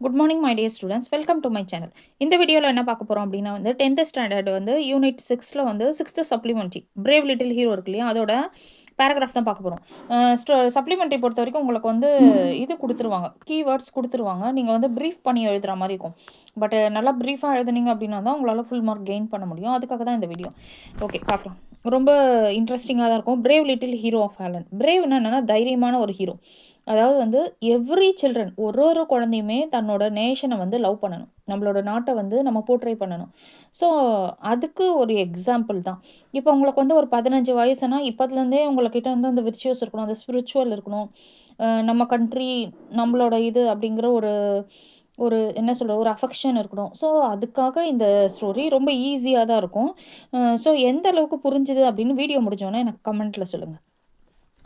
Good morning my dear students, welcome to my channel. இந்த வீடியோவில் என்ன பார்க்க போகிறோம் அப்படின்னா வந்து 10th ஸ்டாண்டர்ட் வந்து யூனிட் 6ல் வந்து 6th supplementary brave little hero இருக்கு இல்லையா, அதோட பேராகிராஃப் தான் பார்க்க போகிறோம். சப்ளிமெண்ட்ரி பொறுத்த வரைக்கும் உங்களுக்கு வந்து இது கொடுத்துருவாங்க, கீவேர்ட்ஸ் கொடுத்துருவாங்க. நீங்கள் வந்து ப்ரீஃப் பண்ணி எழுதுகிற மாதிரி இருக்கும். பட் நல்லா ப்ரீஃபாக எழுதுனீங்க அப்படின்னா தான் உங்களால் ஃபுல் மார்க் கெயின் பண்ண முடியும். அதுக்காக தான் இந்த வீடியோ. ஓகே, பார்க்கலாம். ரொம்ப இன்ட்ரெஸ்டிங்காக தான் இருக்கும். Brave little hero of Holland. பிரேவ்னா என்னென்னா தைரியமான ஒரு ஹீரோ. அதாவது வந்து எவ்ரி சில்ட்ரன், ஒரு குழந்தையுமே தன்னோட நேஷனை வந்து லவ் பண்ணணும், நம்மளோட நாட்டை வந்து நம்ம போர்ட்ரே பண்ணணும். ஸோ அதுக்கு ஒரு எக்ஸாம்பிள் தான். இப்போ உங்களுக்கு வந்து ஒரு 15 வயசுனா இப்போதுலேருந்தே உங்கள்கிட்ட வந்து அந்த விர்ச்சுவஸ் இருக்கணும், அந்த ஸ்பிரிச்சுவல் இருக்கணும். நம்ம கண்ட்ரி, நம்மளோட இது அப்படிங்கிற ஒரு ஒரு என்ன சொல்கிற ஒரு அஃபெக்ஷன் இருக்கணும். ஸோ அதுக்காக இந்த ஸ்டோரி ரொம்ப ஈஸியாக தான் இருக்கும். ஸோ எந்த அளவுக்கு புரிஞ்சுது அப்படின்னு வீடியோ முடிஞ்சோன்னே எனக்கு கமெண்ட்டில் சொல்லுங்கள்.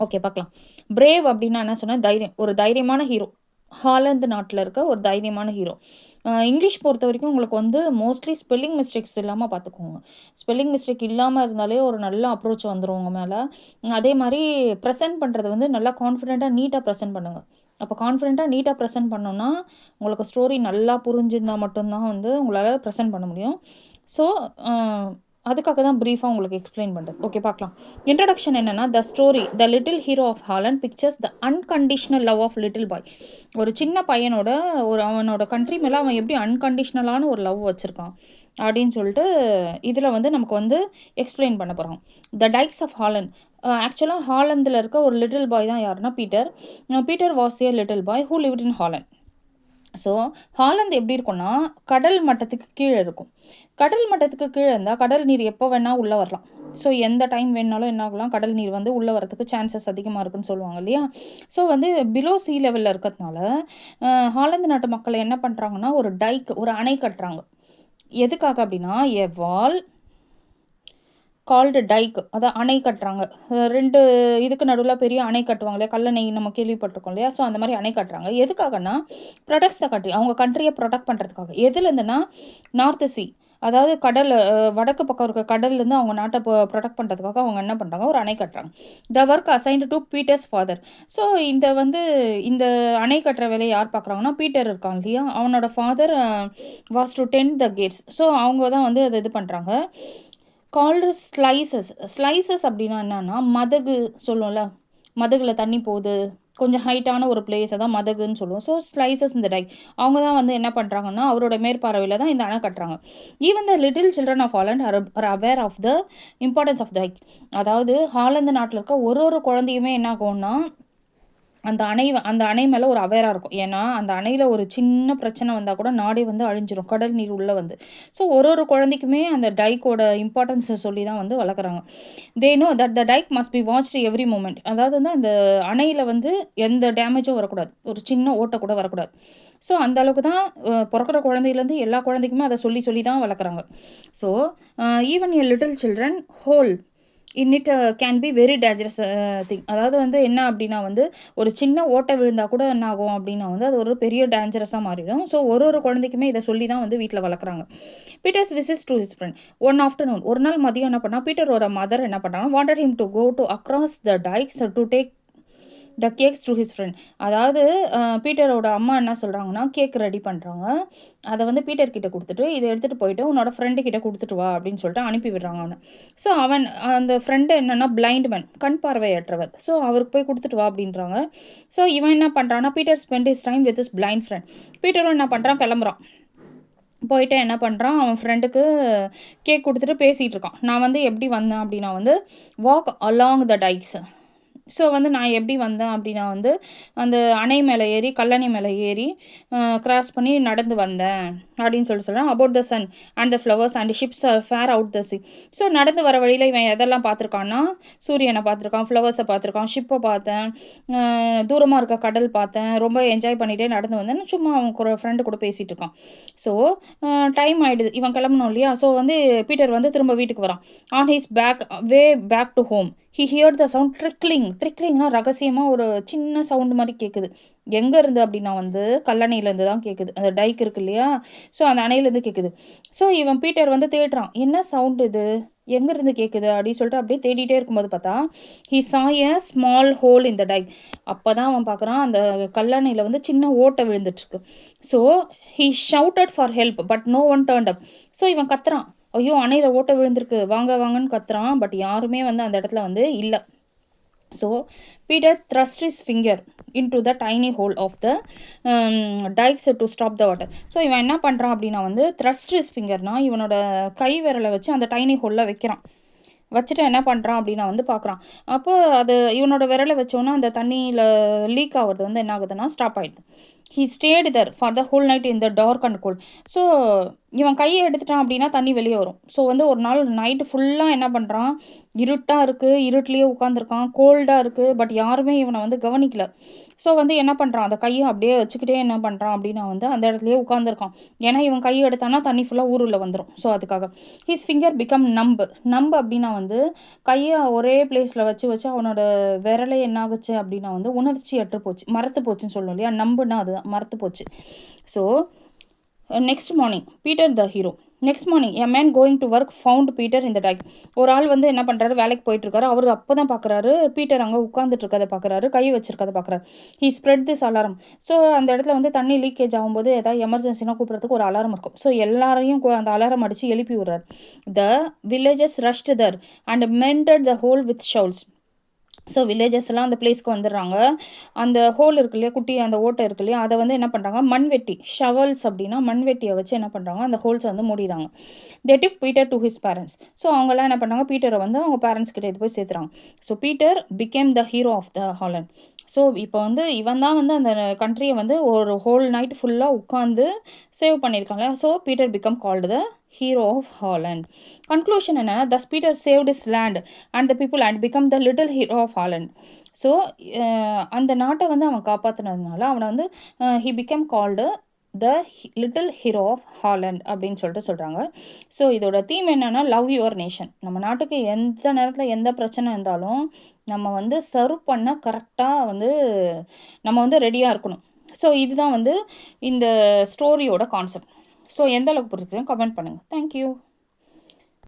ஓகே, பார்க்கலாம். பிரேவ் அப்படின்னா என்ன சொன்னால் தைரியம், ஒரு தைரியமான ஹீரோ. ஹாலந்து நாட்டில் இருக்க ஒரு தைரியமான ஹீரோ. இங்கிலீஷ் பொறுத்த வரைக்கும் உங்களுக்கு வந்து மோஸ்ட்லி ஸ்பெல்லிங் மிஸ்டேக்ஸ் இல்லாமல் பார்த்துக்கோங்க. ஸ்பெல்லிங் மிஸ்டேக் இல்லாமல் இருந்தாலே ஒரு நல்ல அப்ரோச் வந்துடும் உங்கள் மேலே. அதே மாதிரி ப்ரெசென்ட் பண்ணுறது வந்து நல்லா கான்ஃபிடெண்ட்டாக நீட்டாக ப்ரெசென்ட் பண்ணுங்கள். அப்போ கான்ஃபிடெண்ட்டாக நீட்டாக ப்ரெசென்ட் பண்ணோன்னா உங்களுக்கு ஸ்டோரி நல்லா புரிஞ்சிருந்தால் மட்டும்தான் வந்து உங்களால் ப்ரெசென்ட் பண்ண முடியும். ஸோ அதுக்காக தான் ப்ரீஃபாக உங்களுக்கு எக்ஸ்பிளைன் பண்ணுறது. ஓகே, பார்க்கலாம். இன்ட்ரடக்ஷன் என்னென்னா, the story the little hero of Holland pictures the unconditional love of little boy. ஒரு சின்ன பையனோட அவனோட கண்ட்ரி மேலே அவன் எப்படி அன்கண்டிஷ்னலான ஒரு லவ் வச்சுருக்கான் அப்படின்னு சொல்லிட்டு இதில் வந்து நமக்கு வந்து எக்ஸ்பிளைன் பண்ண போகிறான். The dykes of Holland. ஆக்சுவலாக ஹாலந்தில் இருக்க ஒரு லிட்டில் பாய் தான் யாருன்னா Peter. Peter was a little boy who lived in Holland. So Holland எப்படி இருக்கும்னா கடல் மட்டத்துக்கு கீழே இருக்கும். கடல் மட்டத்துக்கு கீழே இருந்தால் கடல் நீர் எப்போ வேணால் உள்ளே வரலாம். ஸோ எந்த டைம் வேணாலும் என்ன ஆகலாம், கடல் நீர் வந்து உள்ளே வரதுக்கு சான்சஸ் அதிகமாக இருக்குன்னு சொல்லுவாங்க இல்லையா. ஸோ வந்து பிலோ சீ லெவலில் இருக்கிறதுனால ஹாலந்து நாட்டு மக்கள் என்ன பண்ணுறாங்கன்னா ஒரு டைக், ஒரு அணை கட்டுறாங்க. எதுக்காக அப்படின்னா எ வால் கால்டு டைக், அதான் அணை கட்டுறாங்க. ரெண்டு இதுக்கு நடுவில் பெரிய அணை கட்டுவாங்க இல்லையா, கல்லணை நம்ம கேள்விப்பட்டிருக்கோம் இல்லையா. ஸோ அந்த மாதிரி அணை கட்டுறாங்க. எதுக்காகனா ப்ரொடெக்ட்ஸ் த கண்ட்ரி, அவங்க கண்ட்ரியை ப்ரொடெக்ட் பண்ணுறதுக்காக. எதுலேருந்துன்னா நார்த்து சீ, அதாவது கடல், வடக்கு பக்கம் இருக்க கடல்லேருந்து அவங்க நாட்டை ப்ரொடெக்ட் பண்ணுறதுக்காக அவங்க என்ன பண்ணுறாங்க, ஒரு அணை கட்டுறாங்க. The work assigned to Peter's father. So இந்த அணை கட்டுற வேலையை யார் பார்க்குறாங்கன்னா பீட்டர் இருக்காங்க இல்லையா, அவனோட father was to tend the gates. So அவங்க தான் வந்து அதை இது பண்ணுறாங்க. Called slices. ஸ்லைசஸ் அப்படின்னா என்னன்னா மதகு சொல்லுவோம்ல, மதகுல தண்ணி போகுது, கொஞ்சம் ஹைட்டான ஒரு பிளேஸை தான் மதகுன்னு சொல்லுவோம். ஸோ ஸ்லைசஸ் இந்த டைக், அவங்க தான் வந்து என்ன பண்ணுறாங்கன்னா அவரோட மேற்பார்வையில் தான் இந்த அணை கட்டுறாங்க. Even the little children of Holland are aware of the importance of the dike. அதாவது ஹாலந்து நாட்டில் இருக்க ஒரு குழந்தையுமே என்ன ஆகும்னா அந்த அணை மேலே ஒரு அவேராக இருக்கும். ஏன்னா அந்த அணையில் ஒரு சின்ன பிரச்சனை வந்தால் கூட நாடே வந்து அழிஞ்சிரும், கடல் நீர் உள்ளே வந்து. ஸோ ஒரு குழந்தைக்குமே அந்த டைக்கோட இம்பார்ட்டன்ஸை சொல்லி தான் வந்து வளர்க்குறாங்க. They know that the dike must be watched every moment. அதாவது வந்து அந்த அணையில் வந்து எந்த டேமேஜும் வரக்கூடாது, ஒரு சின்ன ஓட்டை கூட வரக்கூடாது. ஸோ அந்த அளவுக்கு தான் பிறக்கிற குழந்தையிலேருந்து எல்லா குழந்தைக்குமே அதை சொல்லி சொல்லி தான் வளர்க்குறாங்க. So even a little children whole in it can be very dangerous thing. அதாவது வந்து என்ன அப்படின்னா வந்து ஒரு சின்ன ஓட்டை விழுந்தால் கூட என்ன ஆகும் அப்படின்னா வந்து அது ஒரு பெரிய டேஞ்சரஸாக மாறிடும். ஸோ ஒரு குழந்தைக்குமே இதை சொல்லி தான் வந்து வீட்டில் வளர்க்குறாங்க. Peter's visits to his friend. One afternoon, ஒரு நாள் மதியம் என்ன பண்ணால் பீட்டரோட மதர் என்ன பண்ணுறாங்க, wanted him to go to across the dikes to take the cakes to his friend. அதாவது பீட்டரோட அம்மா என்ன சொல்கிறாங்கன்னா கேக் ரெடி பண்ணுறாங்க. அதை வந்து பீட்டர் கிட்ட கொடுத்துட்டு இதை எடுத்துகிட்டு போயிட்டு உன்னோட ஃப்ரெண்டு கிட்ட கொடுத்துட்டு வா அப்படின்னு சொல்லிட்டு அனுப்பி விடுறாங்க அவனை. ஸோ அந்த ஃப்ரெண்டு என்னென்னா பிளைண்ட் மேன், கண் பார்வையற்றவர். ஸோ அவருக்கு போய் கொடுத்துட்டு வா அப்படின்றாங்க. ஸோ இவன் என்ன பண்ணுறான்னா Peter spend his time with his blind friend. பீட்டரும் என்ன பண்ணுறான், கிளம்புறான். போயிட்டு என்ன பண்ணுறான், அவன் ஃப்ரெண்டுக்கு கேக் கொடுத்துட்டு பேசிகிட்டு இருக்கான். நான் வந்து எப்படி வந்தேன் அப்படின்னா வந்து வாக் அலாங் த டைக்ஸ். ஸோ வந்து நான் எப்படி வந்தேன் அப்படின்னா வந்து அந்த அணை மேலே ஏறி, கல்லணை மேலே ஏறி கிராஸ் பண்ணி நடந்து வந்தேன் அப்படின்னு சொல்கிறேன். About the sun and the flowers and ships far out the sea. So நடந்து வர வழியில் இவன் எதெல்லாம் பார்த்துருக்கான்னா சூரியனை பார்த்துருக்கான், ஃப்ளவர்ஸை பார்த்துருக்கான், ஷிப்பை பார்த்தேன், தூரமாக இருக்க கடல் பார்த்தேன், ரொம்ப என்ஜாய் பண்ணிகிட்டே நடந்து வந்தேன்னு சும்மா அவன் கூட ஃப்ரெண்டு கூட பேசிகிட்டு இருக்கான். ஸோ டைம் ஆகிடுது, இவன் கிளம்பணும் இல்லையா. ஸோ வந்து பீட்டர் வந்து திரும்ப வீட்டுக்கு வரான். On his back way back to home he heard the sound trickling ட்ரிக்லிங்னா ரகசியமாக ஒரு சின்ன சவுண்டு மாதிரி கேட்குது. எங்கேருந்து அப்படின்னா வந்து கல்லணையிலேருந்து தான் கேட்குது. அந்த டைக் இருக்கு இல்லையா? ஸோ அந்த அணையிலேருந்து கேட்குது. ஸோ இவன் பீட்டர் வந்து தேடுறான். என்ன சவுண்டு இது? எங்கேருந்து கேட்குது அப்படின்னு சொல்லிட்டு அப்படியே தேடிட்டே இருக்கும்போது பார்த்தா ஹி சா எ ஸ்மால் ஹோல் இன் த டைக். அப்போ தான் அவன் பார்க்குறான் அந்த கல்லணையில் வந்து சின்ன ஓட்டை விழுந்துட்டுருக்கு. So he shouted for help but no one turned up. So இவன் கத்துறான், ஐயோ அணையில் ஓட்டை விழுந்திருக்கு, வாங்க வாங்கன்னு கத்துறான். பட் யாருமே வந்து அந்த இடத்துல வந்து இல்லை. So Peter thrust his finger into the tiny hole of the dikes to stop the water. So இவன் என்ன பண்ணுறான் அப்படின்னா வந்து thrust his fingerனா இவனோட கை விரலை வச்சு அந்த டைனி ஹோலில் வைக்கிறான். வச்சுட்டு என்ன பண்ணுறான் அப்படின்னா வந்து பார்க்குறான். அப்போ அது இவனோட விரலை வச்சோன்னா அந்த தண்ணியில் லீக் ஆகிறது வந்து என்ன ஆகுதுன்னா ஸ்டாப் ஆகிடுது. He stayed there for the whole night in the dark and cold. So இவன் கையை எடுத்துட்டான் அப்படின்னா தண்ணி வெளியே வரும். ஸோ வந்து ஒரு நாள் நைட்டு ஃபுல்லாக என்ன பண்ணுறான், இருட்டாக இருக்குது, இருட்டிலேயே உட்காந்துருக்கான், கோல்டாக இருக்குது, பட் யாருமே இவனை வந்து கவனிக்கல. ஸோ வந்து என்ன பண்ணுறான், அந்த கையை அப்படியே வச்சுக்கிட்டே என்ன பண்ணுறான் அப்படின்னா வந்து அந்த இடத்துலையே உட்காந்துருக்கான். ஏன்னா இவன் கையை எடுத்தானா தண்ணி ஃபுல்லாக ஊருள்ள வந்துடும். ஸோ அதுக்காக ஹிஸ் ஃபிங்கர் பிகம் நம்பு அப்படின்னா வந்து கையை ஒரே பிளேஸில் வச்சு வச்சு அவனோட விரலை என்ன ஆகுச்சு அப்படின்னா வந்து உணர்ச்சி அற்று போச்சு, மரத்து போச்சுன்னு சொல்லணும் இல்லையா? நம்புன்னா அதுதான் மரத்து போச்சு. So next morning Peter the hero. Next morning a man going to work found Peter இந்த டைக். ஒரு ஆள் வந்து என்ன பண்ணுறாரு, வேலைக்கு போயிட்டுருக்காரு. அவர் அப்போ தான் பார்க்குறாரு பீட்டர் அங்கே உட்காந்துட்டு இருக்கதை பார்க்குறாரு, கை வச்சிருக்கதை பார்க்குறாரு. He spread this alarm. So அந்த இடத்துல வந்து தண்ணி லீக்கேஜ் ஆகும்போது ஏதாவது எமர்ஜென்சினா கூப்பிட்றதுக்கு ஒரு அலாரம் இருக்கும். ஸோ எல்லாரையும் அந்த அலாரம் அடித்து எழுப்பி விடுறாரு. The villagers rushed there and mended the hole with shovels. So வில்லேஜஸ்லாம் அந்த பிளேஸ்க்கு வந்துடுறாங்க. அந்த ஹோல் இருக்கு இல்லையா, குட்டி அந்த ஓட்டை இருக்கு இல்லையா, அதை வந்து என்ன பண்ணுறாங்க, மண்வெட்டி, ஷவல்ஸ் அப்படின்னா மண்வெட்டியை வச்சு என்ன பண்ணுறாங்க, அந்த ஹோல்ஸை வந்து மூடிடுறாங்க. They took Peter to his parents. So அவங்களாம் என்ன பண்ணாங்க, பீட்டரை வந்து அவங்க பேரண்ட்ஸ் கிட்ட இது போய் சேர்த்துறாங்க. So Peter became the hero of the Holland. So இப்போ வந்து இவன் தான் வந்து அந்த கண்ட்ரியை வந்து ஒரு ஹோல் நைட் ஃபுல்லாக உட்காந்து சேவ் பண்ணியிருக்காங்க. So Peter become called the hero of Holland. Conclusion என்னன்னா, thus Peter saved his land and the people and become the little hero of Holland. So அந்த நாட்டை வந்து அவன் காப்பாற்றினதுனால அவனை வந்து he became called the little hero of Holland அப்படின்னு சொல்லிட்டு சொல்கிறாங்க. ஸோ இதோட தீம் என்னன்னா, லவ் யுவர் நேஷன். நம்ம நாட்டுக்கு எந்த நேரத்தில் எந்த பிரச்சனை இருந்தாலும் நம்ம வந்து சர்வ் பண்ண கரெக்டாக வந்து நம்ம வந்து ரெடியாக இருக்கணும். ஸோ இதுதான் வந்து இந்த ஸ்டோரியோட கான்செப்ட். ஸோ எந்த அளவுக்கு புரிஞ்சுக்கிறேன் கமெண்ட் பண்ணுங்கள். தேங்க்யூ.